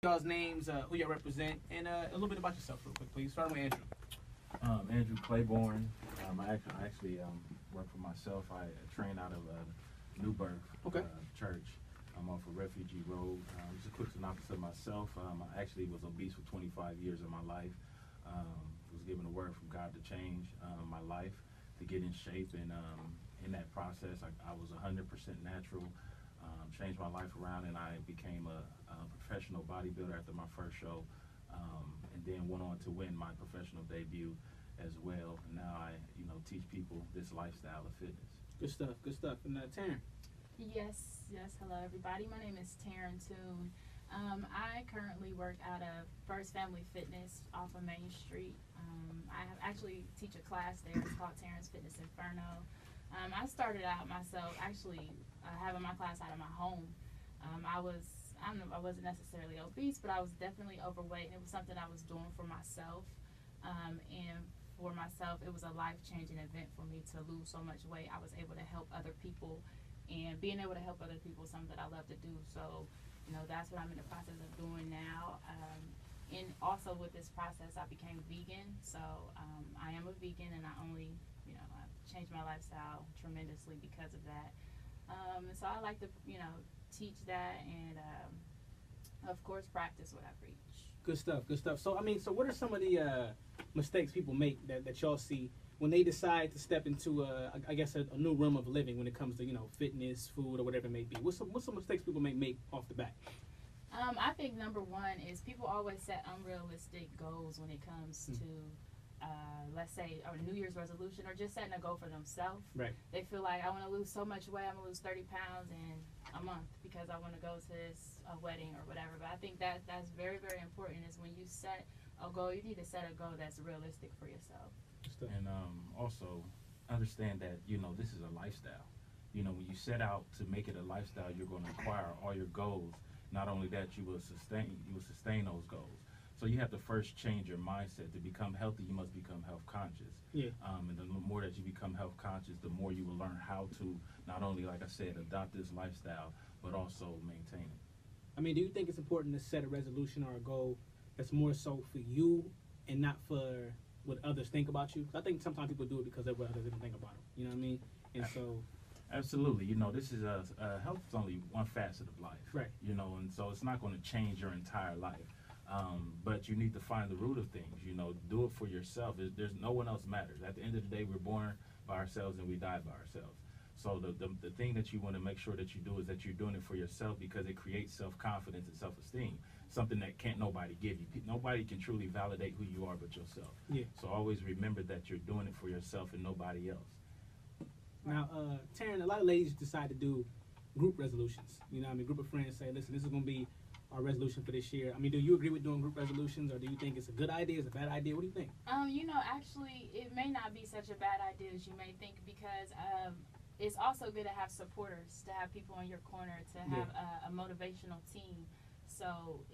Y'all's names, who y'all represent, and a little bit about yourself, real quick, please. Starting with Andrew. Andrew Clayborn. I actually work for myself. I train out of Newburgh Okay. Church. I'm off of Refugee Road. Just a quick synopsis of myself. I actually was obese for 25 years of my life. Was given a word from God to change my life, to get in shape, and in that process, I was 100% natural. Changed my life around, and I became a professional bodybuilder after my first show, and then went on to win my professional debut as well. Now I teach people this lifestyle of fitness. Good stuff, good stuff. And Taryn. Yes. Hello, everybody. My name is Taryn Toon. I currently work out of First Family Fitness off of Main Street. I actually teach a class there. It's called Taryn's Fitness Inferno. I started out myself actually having my class out of my home. I wasn't necessarily obese, but I was definitely overweight, and it was something I was doing for myself. And for myself, it was a life-changing event for me to lose so much weight. I was able to help other people, and being able to help other people is something that I love to do. So, that's what I'm in the process of doing now. And also with this process, I became vegan. So I am a vegan, and I've changed my lifestyle tremendously because of that. And so I like to, teach that and, of course, practice what I preach. Good stuff, good stuff. So, so what are some of the mistakes people make that y'all see when they decide to step into, I guess, a new realm of living when it comes to, fitness, food, or whatever it may be? What's some mistakes people may make off the bat? I think number one is people always set unrealistic goals when it comes to, let's say, a New Year's resolution or just setting a goal for themselves. Right. They feel like, I want to lose so much weight, I'm going to lose 30 pounds in a month because I want to go to this wedding or whatever. But I think that's very, very important is when you set a goal, you need to set a goal that's realistic for yourself. And also understand that, this is a lifestyle. When you set out to make it a lifestyle, you're going to acquire all your goals. Not only that, you will sustain those goals. So you have to first change your mindset. To become healthy, you must become health conscious. Yeah. And the more that you become health conscious, the more you will learn how to not only, like I said, adopt this lifestyle, but also maintain it. Do you think it's important to set a resolution or a goal that's more so for you and not for what others think about you? 'Cause I think sometimes people do it because of what others think about them. You know what I mean? And so... Absolutely. This is health is only one facet of life. Right. And so it's not going to change your entire life. But you need to find the root of things. Do it for yourself. There's no one else matters. At the end of the day, we're born by ourselves and we die by ourselves. So the thing that you want to make sure that you do is that you're doing it for yourself because it creates self-confidence and self-esteem, something that can't nobody give you. Nobody can truly validate who you are but yourself. Yeah. So always remember that you're doing it for yourself and nobody else. Now, Taryn, a lot of ladies decide to do group resolutions. Group of friends say, listen, this is going to be our resolution for this year. Do you agree with doing group resolutions, or do you think it's a good idea, it's a bad idea? What do you think? Actually, it may not be such a bad idea as you may think because it's also good to have supporters, to have people in your corner, to have a motivational team. So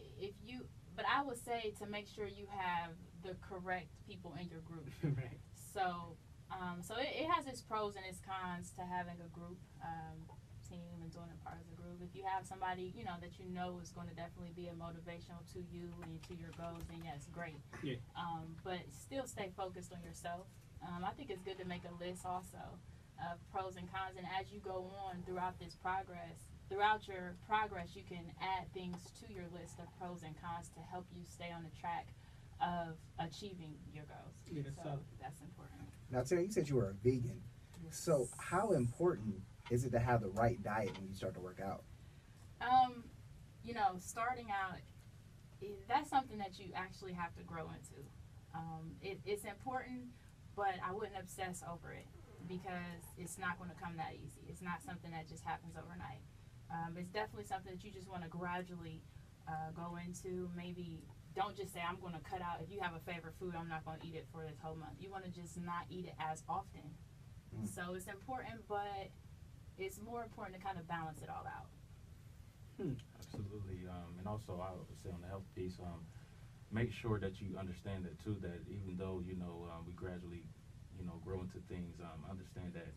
but I would say to make sure you have the correct people in your group. Right. So it has its pros and its cons to having a group team and doing it part of the group. If you have somebody, that is going to definitely be a motivational to you and to your goals, then yes, great. Yeah. But still stay focused on yourself. I think it's good to make a list also of pros and cons, and as you go on throughout your progress, you can add things to your list of pros and cons to help you stay on the track of achieving your goals. Yeah, that's important. Now, Terry, you said you were a vegan. Yes. So how important is it to have the right diet when you start to work out? Starting out, that's something that you actually have to grow into. It's important, but I wouldn't obsess over it because it's not going to come that easy. It's not something that just happens overnight. It's definitely something that you just want to gradually go into. Maybe don't just say, I'm going to cut out. If you have a favorite food, I'm not going to eat it for this whole month. You want to just not eat it as often. So it's important, but it's more important to kind of balance it all out. Absolutely. And also, I would say on the health piece, make sure that you understand that too, that even though, we gradually, grow into things, understand that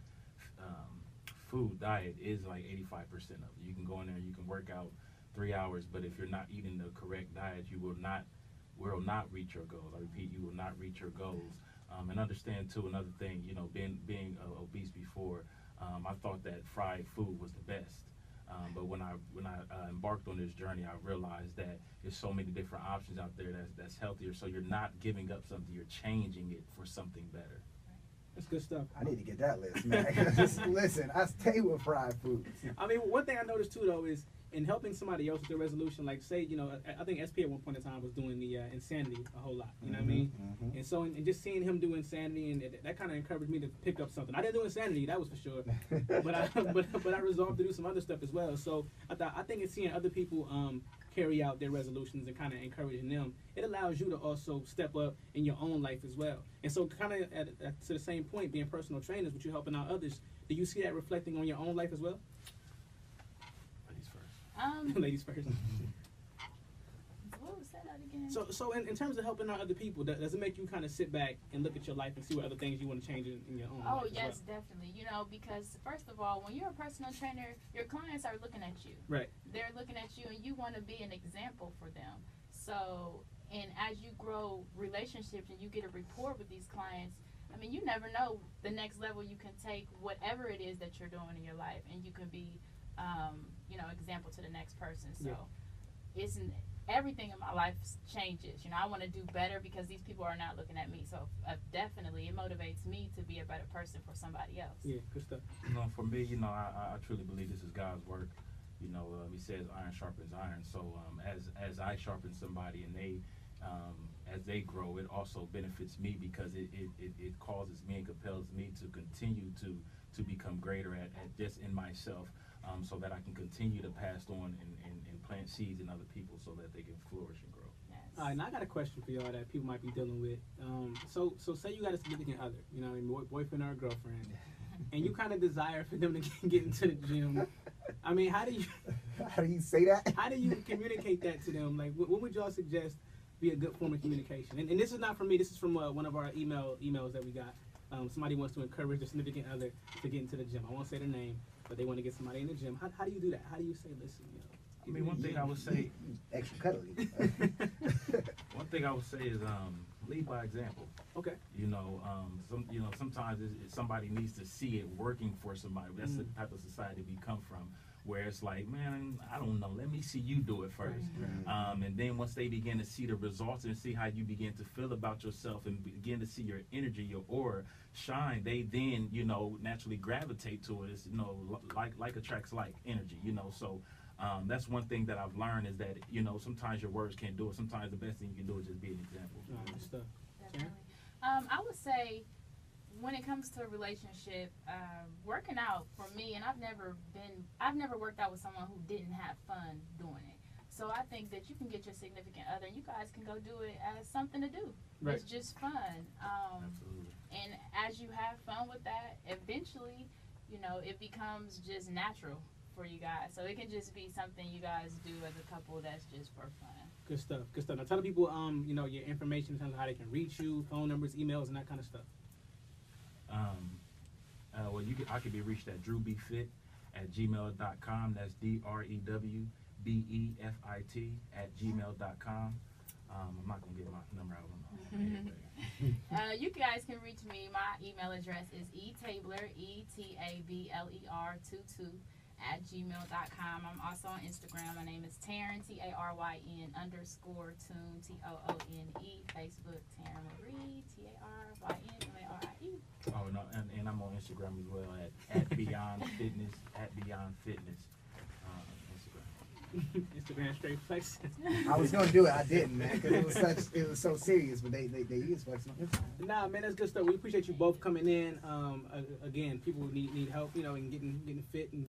food diet is like 85% of it. You can go in there, you can work out 3 hours, but if you're not eating the correct diet, you will not reach your goals. I repeat, you will not reach your goals. And understand too, another thing, you know, being obese before, I thought that fried food was the best. But when I embarked on this journey, I realized that there's so many different options out there that's healthier. So you're not giving up something, you're changing it for something better. That's good stuff. I need to get that list, man. Just listen, I stay with fried foods. I mean, one thing I noticed too, though, is in helping somebody else with their resolution, like say, you know, I think SP at one point in time was doing the insanity a whole lot. You know what I mean? And so, and just seeing him do insanity, and that kind of encouraged me to pick up something. I didn't do insanity, that was for sure. but I resolved to do some other stuff as well. So I think it's seeing other people carry out their resolutions and kind of encouraging them. It allows you to also step up in your own life as well. And so, kind of to the same point, being personal trainers, but you're helping out others. Do you see that reflecting on your own life as well? Ladies first. What was that again? So in terms of helping out other people, does it make you kind of sit back and look at your life and see what other things you want to change in your own life? Oh, as yes, well? definitely. You know, because first of all, when you're a personal trainer, your clients are looking at you. Right. They're looking at you, and you want to be an example for them. So, and as you grow relationships and you get a rapport with these clients, I mean, you never know the next level you can take whatever it is that you're doing in your life, and you can be you know, example to the next person. So everything in my life changes. You know, I want to do better because these people are not looking at me. So definitely it motivates me to be a better person for somebody else. Yeah, good stuff. You know, for me, you know, I truly believe this is God's work. You know, he says iron sharpens iron. So as I sharpen somebody and they as they grow, it also benefits me because it causes me and compels me to continue to become greater at just in myself. So that I can continue to pass on and plant seeds in other people so that they can flourish and grow. Yes. All right, now I got a question for y'all that people might be dealing with. So say you got a significant other, you know, a boyfriend or a girlfriend, and you kind of desire for them to get into the gym. I mean, how do you say that? How do you communicate that to them? Like, what would y'all suggest be a good form of communication? And this is not from me. This is from one of our emails that we got. Somebody wants to encourage their significant other to get into the gym. I won't say the name, but they want to get somebody in the gym. How do you do that? How do you say, listen, you know? I mean, one thing I would say, extra cuddly. one thing I would say is lead by example. Okay. You know, sometimes somebody needs to see it working for somebody. That's the type of society we come from, where it's like, man, I don't know, let me see you do it first. And then once they begin to see the results and see how you begin to feel about yourself and begin to see your energy, your aura shine, they then, you know, naturally gravitate to it. It's, you know, like attracts like energy, you know. So that's one thing that I've learned is that, you know, sometimes your words can't do it. Sometimes the best thing you can do is just be an example. Good stuff. Definitely. I would say when it comes to a relationship, working out for me, and I've never worked out with someone who didn't have fun doing it. So I think that you can get your significant other and you guys can go do it as something to do. Right. It's just fun. Absolutely. And as you have fun with that, eventually, you know, it becomes just natural for you guys. So it can just be something you guys do as a couple that's just for fun. Good stuff. Good stuff. Now tell the people, you know, your information in terms of how they can reach you, phone numbers, emails, and that kind of stuff. Well, I can be reached at drewbefit@gmail.com. That's DREWBEFIT@gmail.com. I'm not gonna get my number out on you guys can reach me. My email address is etabler, etabler22@gmail.com. I'm also on Instagram. My name is Taryn, TARYN_Toone, TOONE. Facebook, Taryn Marie, TARYNMARIE. Oh no, and I'm on Instagram as well at Beyond Fitness, Instagram. Instagram straight flex. I was gonna do it, I didn't, man, because it was so serious. But they use flexing on Instagram. Nah, man, that's good stuff. We appreciate you both coming in. Again, people need help, you know, in getting fit and